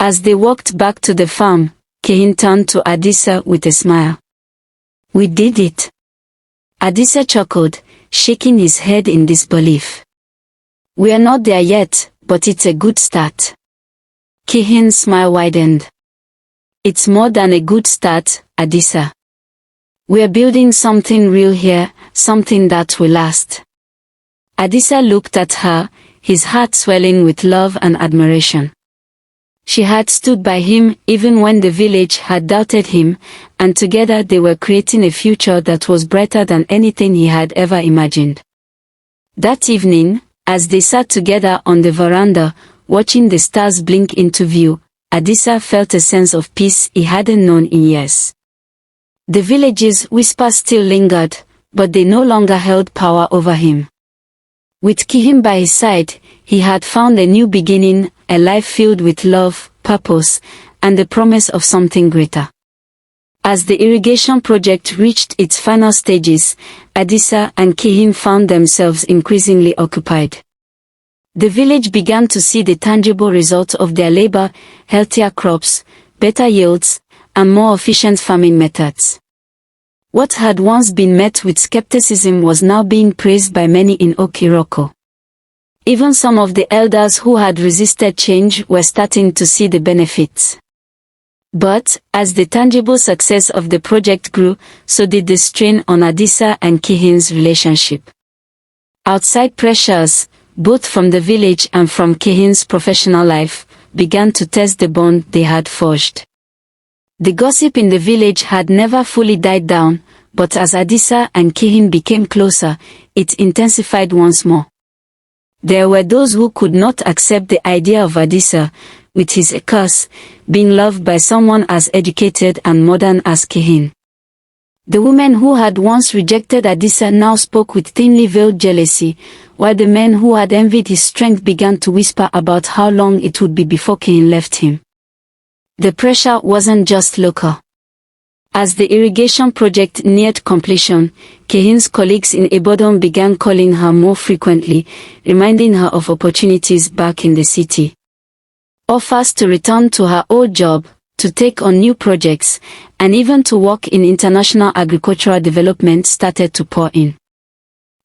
As they walked back to the farm, Kihin turned to Adisa with a smile. "We did it." Adisa chuckled, shaking his head in disbelief. "We are not there yet, but it's a good start." Kihin's smile widened. "It's more than a good start, Adisa. We're building something real here, something that will last." Adisa looked at her, his heart swelling with love and admiration. She had stood by him even when the village had doubted him, and together they were creating a future that was brighter than anything he had ever imagined. That evening, as they sat together on the veranda, watching the stars blink into view, Adisa felt a sense of peace he hadn't known in years. The village's whisper still lingered, but they no longer held power over him. With Kihin by his side, he had found a new beginning, a life filled with love, purpose, and the promise of something greater. As the irrigation project reached its final stages, Adisa and Kihin found themselves increasingly occupied. The village began to see the tangible results of their labor: healthier crops, better yields, and more efficient farming methods. What had once been met with skepticism was now being praised by many in Okiroko. Even some of the elders who had resisted change were starting to see the benefits. But, as the tangible success of the project grew, so did the strain on Adisa and Kihin's relationship. Outside pressures, both from the village and from Kihin's professional life, began to test the bond they had forged. The gossip in the village had never fully died down, but as Adisa and Kihin became closer, it intensified once more. There were those who could not accept the idea of Adisa, with his curse, being loved by someone as educated and modern as Kihin. The women who had once rejected Adisa now spoke with thinly veiled jealousy, while the men who had envied his strength began to whisper about how long it would be before Kihin left him. The pressure wasn't just local. As the irrigation project neared completion, Kihin's colleagues in Ibadan began calling her more frequently, reminding her of opportunities back in the city. Offers to return to her old job, to take on new projects, and even to work in international agricultural development started to pour in.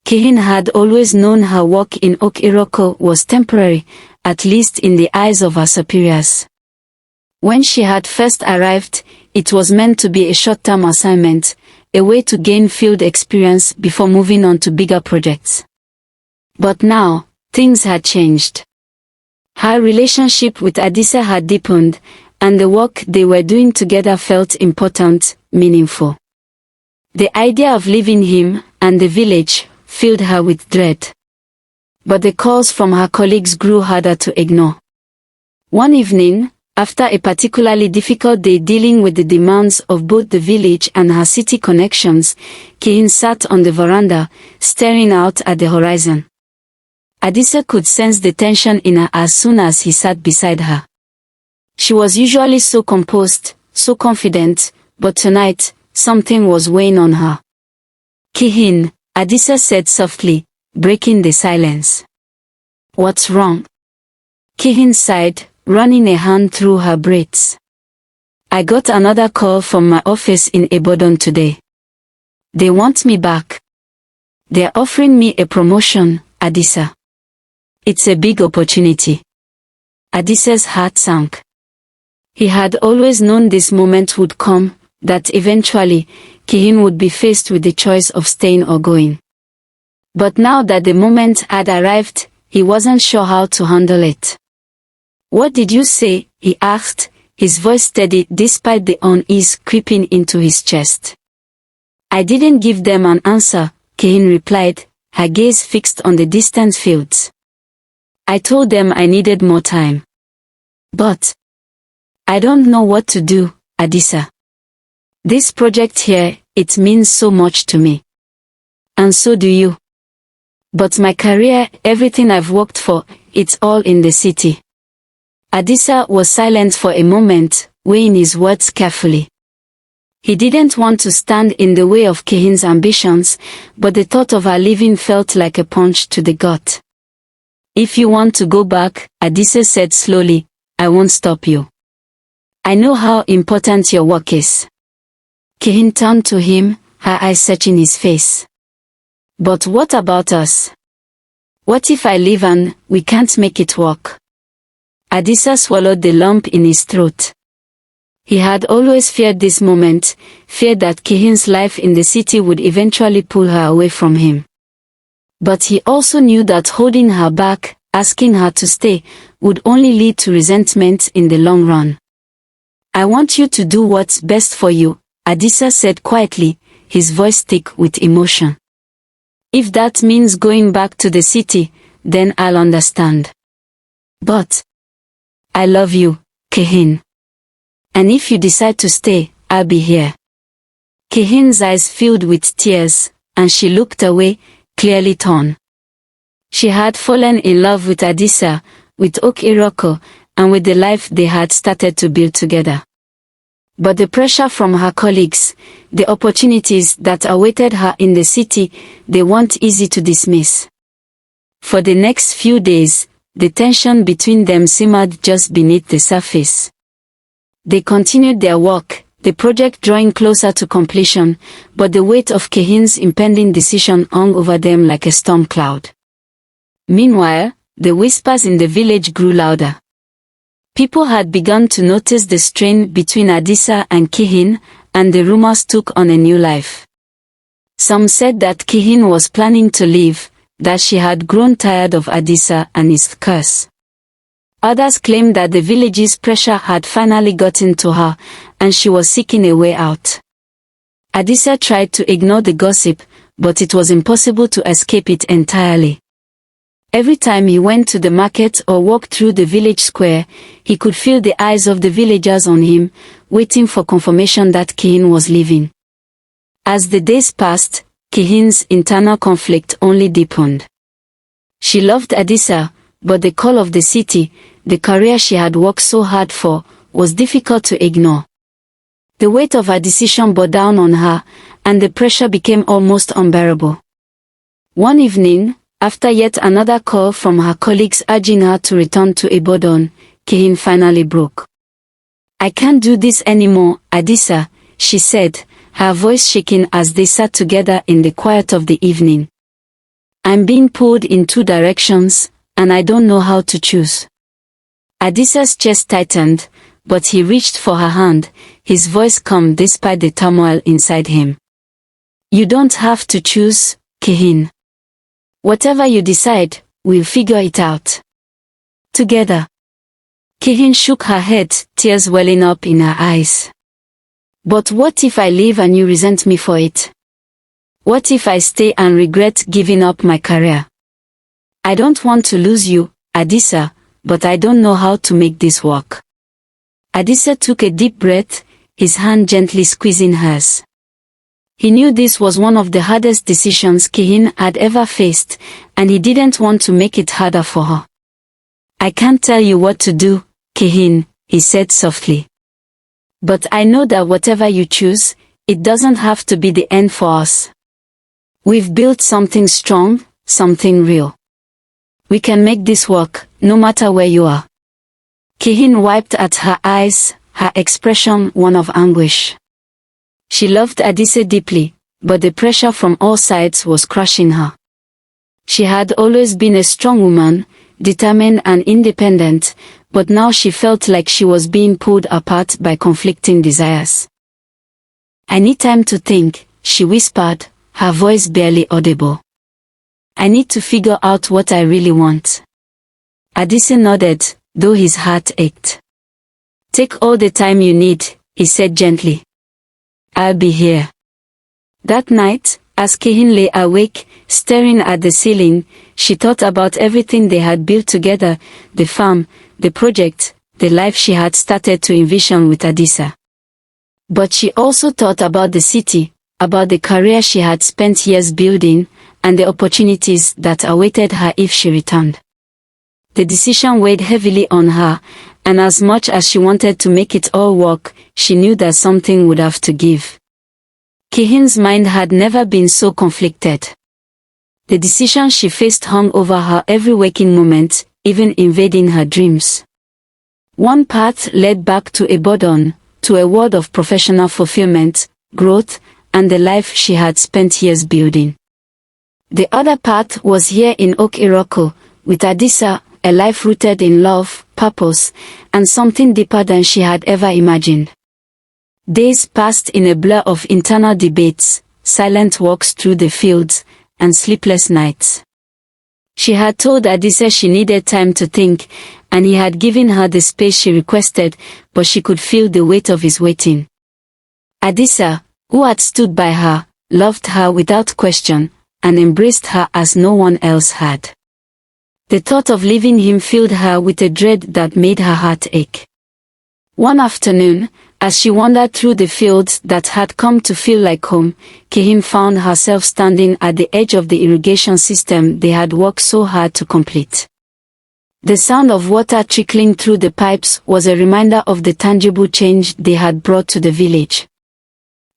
Kihin had always known her work in Okiroko was temporary, at least in the eyes of her superiors. When she had first arrived, it was meant to be a short-term assignment, a way to gain field experience before moving on to bigger projects. But now, things had changed. Her relationship with Adisa had deepened, and the work they were doing together felt important, meaningful. The idea of leaving him, and the village, filled her with dread. But the calls from her colleagues grew harder to ignore. One evening, after a particularly difficult day dealing with the demands of both the village and her city connections, Kihin sat on the veranda, staring out at the horizon. Adisa could sense the tension in her as soon as he sat beside her. She was usually so composed, so confident, but tonight, something was weighing on her. "Kihin," Adisa said softly, breaking the silence. "What's wrong?" Kihin sighed, running a hand through her braids. "I got another call from my office in Ibadan today. They want me back. They're offering me a promotion, Adisa. It's a big opportunity." Adisa's heart sank. He had always known this moment would come, that eventually, Kihin would be faced with the choice of staying or going. But now that the moment had arrived, he wasn't sure how to handle it. "What did you say?" he asked, his voice steady despite the unease creeping into his chest. "I didn't give them an answer," Kihin replied, her gaze fixed on the distant fields. "I told them I needed more time. But I don't know what to do, Adisa. This project here, it means so much to me. And so do you. But my career, everything I've worked for, it's all in the city." Adisa was silent for a moment, weighing his words carefully. He didn't want to stand in the way of Kihin's ambitions, but the thought of her leaving felt like a punch to the gut. "If you want to go back," Adisa said slowly, "I won't stop you. I know how important your work is. Kihin turned to him, her eyes searching his face. But what about us? What if I leave and we can't make it work? Adisa swallowed the lump in his throat. He had always feared this moment, feared that Kihin's life in the city would eventually pull her away from him. But he also knew that holding her back, asking her to stay, would only lead to resentment in the long run. I want you to do what's best for you, Adisa said quietly, his voice thick with emotion. If that means going back to the city, then I'll understand. But I love you, Kihin. And if you decide to stay, I'll be here. Kihin's eyes filled with tears, and she looked away, clearly torn. She had fallen in love with Adisa, with Okiroko, and with the life they had started to build together. But the pressure from her colleagues, the opportunities that awaited her in the city, they weren't easy to dismiss. For the next few days, the tension between them simmered just beneath the surface. They continued their work, the project drawing closer to completion, but the weight of Kihin's impending decision hung over them like a storm cloud. Meanwhile, the whispers in the village grew louder. People had begun to notice the strain between Adisa and Kihin, and the rumors took on a new life. Some said that Kihin was planning to leave, that she had grown tired of Adisa and his curse. Others claimed that the village's pressure had finally gotten to her, and she was seeking a way out. Adisa tried to ignore the gossip, but it was impossible to escape it entirely. Every time he went to the market or walked through the village square, he could feel the eyes of the villagers on him, waiting for confirmation that Kihin was leaving. As the days passed, Kihin's internal conflict only deepened. She loved Adisa, but the call of the city, the career she had worked so hard for, was difficult to ignore. The weight of her decision bore down on her, and the pressure became almost unbearable. One evening, after yet another call from her colleagues urging her to return to Ibadan, Kihin finally broke. I can't do this anymore, Adisa, she said, her voice shaking as they sat together in the quiet of the evening. I'm being pulled in two directions, and I don't know how to choose. Adisa's chest tightened, but he reached for her hand, his voice calm despite the turmoil inside him. You don't have to choose, Kihin. Whatever you decide, we'll figure it out together. Kihin shook her head, tears welling up in her eyes. But what if I leave and you resent me for it? What if I stay and regret giving up my career? I don't want to lose you, Adisa, but I don't know how to make this work. Adisa took a deep breath, his hand gently squeezing hers. He knew this was one of the hardest decisions Kihin had ever faced, and he didn't want to make it harder for her. I can't tell you what to do, Kihin, he said softly. But I know that whatever you choose, it doesn't have to be the end for us. We've built something strong, something real. We can make this work, no matter where you are. Kihin wiped at her eyes, her expression one of anguish. She loved Adisa deeply, but the pressure from all sides was crushing her. She had always been a strong woman, determined and independent, but now she felt like she was being pulled apart by conflicting desires. I need time to think, she whispered, her voice barely audible. I need to figure out what I really want. Adisa nodded, though his heart ached. Take all the time you need, he said gently. I'll be here. That night, as Kihin lay awake, staring at the ceiling, she thought about everything they had built together, the farm, the project, the life she had started to envision with Adisa. But she also thought about the city, about the career she had spent years building, and the opportunities that awaited her if she returned. The decision weighed heavily on her, and as much as she wanted to make it all work, she knew that something would have to give. Kihin's mind had never been so conflicted. The decision she faced hung over her every waking moment, even invading her dreams. One path led back to Ibadan, to a world of professional fulfillment, growth, and the life she had spent years building. The other path was here in Ok-Iroko, with Adisa, a life rooted in love, purpose, and something deeper than she had ever imagined. Days passed in a blur of internal debates, silent walks through the fields, and sleepless nights. She had told Adisa she needed time to think, and he had given her the space she requested, but she could feel the weight of his waiting. Adisa, who had stood by her, loved her without question, and embraced her as no one else had. The thought of leaving him filled her with a dread that made her heart ache. One afternoon, as she wandered through the fields that had come to feel like home, Kehim found herself standing at the edge of the irrigation system they had worked so hard to complete. The sound of water trickling through the pipes was a reminder of the tangible change they had brought to the village.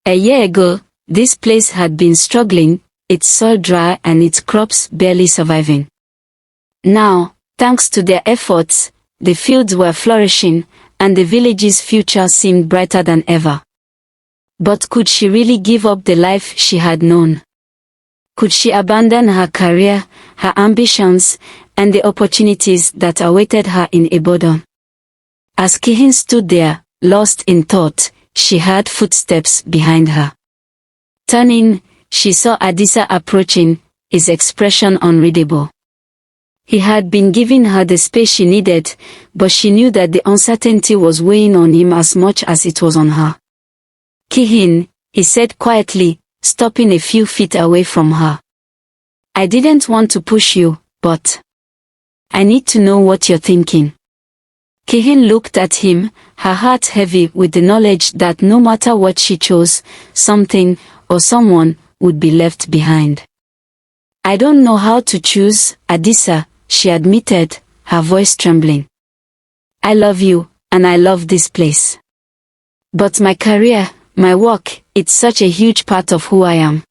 A year ago, this place had been struggling, its soil dry and its crops barely surviving. Now, thanks to their efforts, the fields were flourishing, and the village's future seemed brighter than ever. But could she really give up the life she had known? Could she abandon her career, her ambitions, and the opportunities that awaited her in Ibadan? As Kihin stood there, lost in thought, she heard footsteps behind her. Turning, she saw Adisa approaching, his expression unreadable. He had been giving her the space she needed, but she knew that the uncertainty was weighing on him as much as it was on her. Kihin, he said quietly, stopping a few feet away from her. I didn't want to push you, but I need to know what you're thinking. Kihin looked at him, her heart heavy with the knowledge that no matter what she chose, something, or someone, would be left behind. I don't know how to choose, Adisa, she admitted, her voice trembling. I love you, and I love this place. But my career, my work, it's such a huge part of who I am.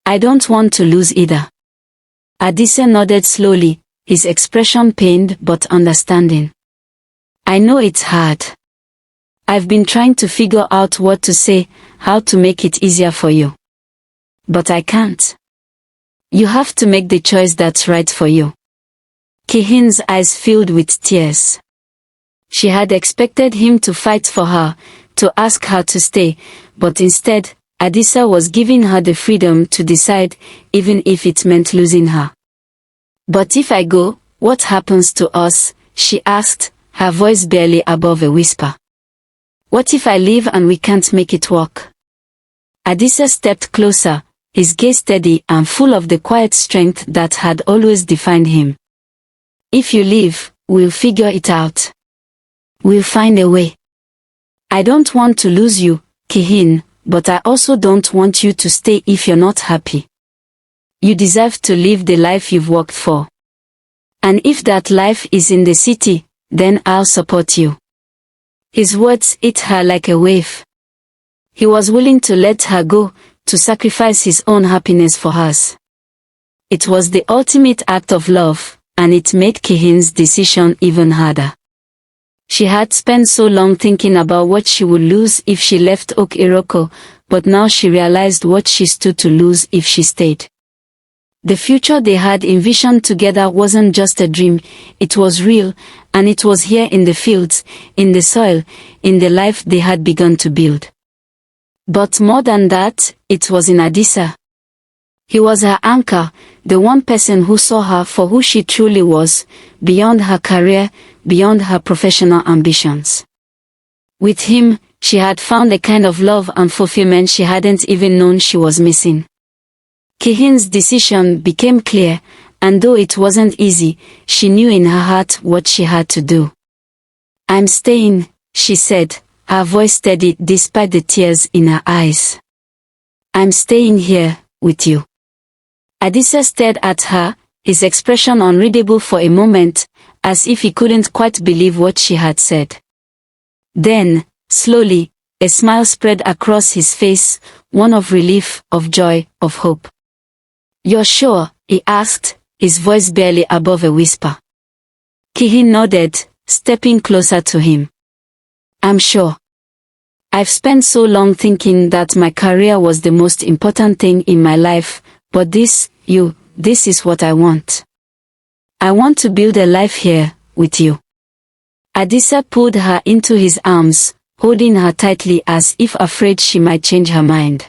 I don't want to lose either. Adisa nodded slowly, his expression pained but understanding. I know it's hard. I've been trying to figure out what to say, how to make it easier for you. But I can't. You have to make the choice that's right for you. Kihin's eyes filled with tears. She had expected him to fight for her, to ask her to stay, but instead, Adisa was giving her the freedom to decide, even if it meant losing her. But if I go, what happens to us? She asked, her voice barely above a whisper. What if I leave and we can't make it work? Adisa stepped closer, his gaze steady and full of the quiet strength that had always defined him. If you leave, we'll figure it out. We'll find a way. I don't want to lose you, Kihin, but I also don't want you to stay if you're not happy. You deserve to live the life you've worked for. And if that life is in the city, then I'll support you. His words hit her like a wave. He was willing to let her go, to sacrifice his own happiness for hers. It was the ultimate act of love, and it made Kihin's decision even harder. She had spent so long thinking about what she would lose if she left Ok-Iroko, but now she realized what she stood to lose if she stayed. The future they had envisioned together wasn't just a dream, it was real, and it was here in the fields, in the soil, in the life they had begun to build. But more than that, it was in Adisa. He was her anchor, the one person who saw her for who she truly was, beyond her career, beyond her professional ambitions. With him, she had found a kind of love and fulfillment she hadn't even known she was missing. Kihin's decision became clear, and though it wasn't easy, she knew in her heart what she had to do. I'm staying, she said, her voice steady despite the tears in her eyes. I'm staying here, with you. Adisa stared at her, his expression unreadable for a moment, as if he couldn't quite believe what she had said. Then, slowly, a smile spread across his face, one of relief, of joy, of hope. You're sure? He asked, his voice barely above a whisper. Kihin nodded, stepping closer to him. I'm sure. I've spent so long thinking that my career was the most important thing in my life, but this is what I want. I want to build a life here, with you. Adisa pulled her into his arms, holding her tightly as if afraid she might change her mind.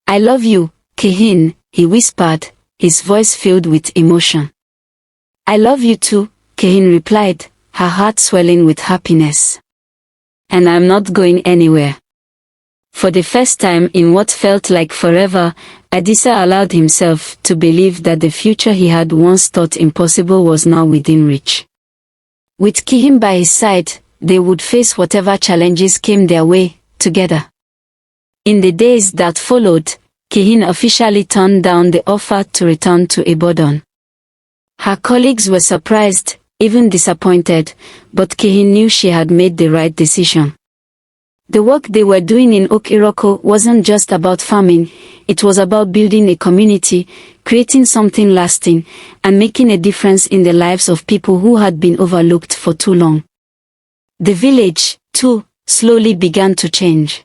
I love you, Kihin, he whispered, his voice filled with emotion. I love you too, Kihin replied, her heart swelling with happiness. And I'm not going anywhere. For the first time in what felt like forever, Adisa allowed himself to believe that the future he had once thought impossible was now within reach. With Kihin by his side, they would face whatever challenges came their way, together. In the days that followed, Kihin officially turned down the offer to return to Ibadan. Her colleagues were surprised, even disappointed, but Kihin knew she had made the right decision. The work they were doing in Okiroko wasn't just about farming, it was about building a community, creating something lasting, and making a difference in the lives of people who had been overlooked for too long. The village, too, slowly began to change.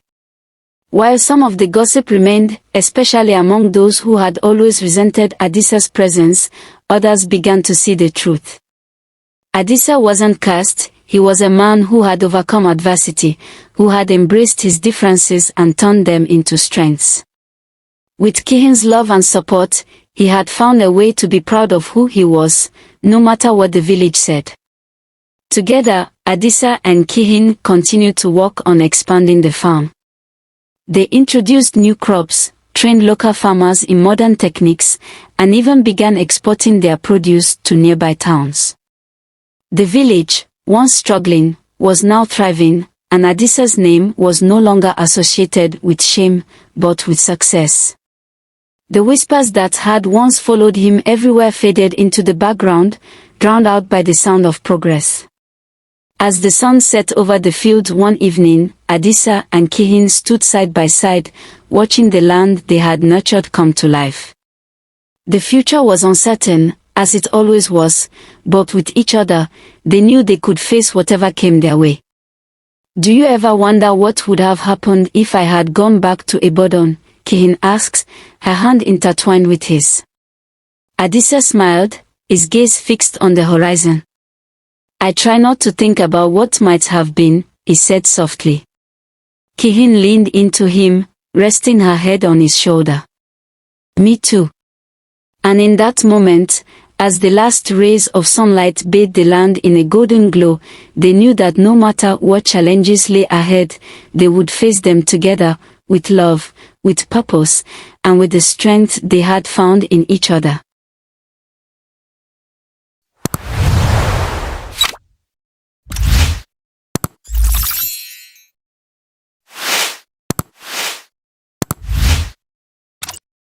While some of the gossip remained, especially among those who had always resented Adisa's presence, others began to see the truth. Adisa wasn't cursed, he was a man who had overcome adversity, who had embraced his differences and turned them into strengths. With Kihin's love and support, he had found a way to be proud of who he was, no matter what the village said. Together, Adisa and Kihin continued to work on expanding the farm. They introduced new crops, trained local farmers in modern techniques, and even began exporting their produce to nearby towns. The village, once struggling, was now thriving, and Adisa's name was no longer associated with shame, but with success. The whispers that had once followed him everywhere faded into the background, drowned out by the sound of progress. As the sun set over the fields one evening, Adisa and Kihin stood side by side, watching the land they had nurtured come to life. The future was uncertain, as it always was, but with each other, they knew they could face whatever came their way. Do you ever wonder what would have happened if I had gone back to Ibadan? Kihin asked, her hand intertwined with his. Adisa smiled, his gaze fixed on the horizon. I try not to think about what might have been, he said softly. Kihin leaned into him, resting her head on his shoulder. Me too. And in that moment, as the last rays of sunlight bathed the land in a golden glow, they knew that no matter what challenges lay ahead, they would face them together, with love, with purpose, and with the strength they had found in each other.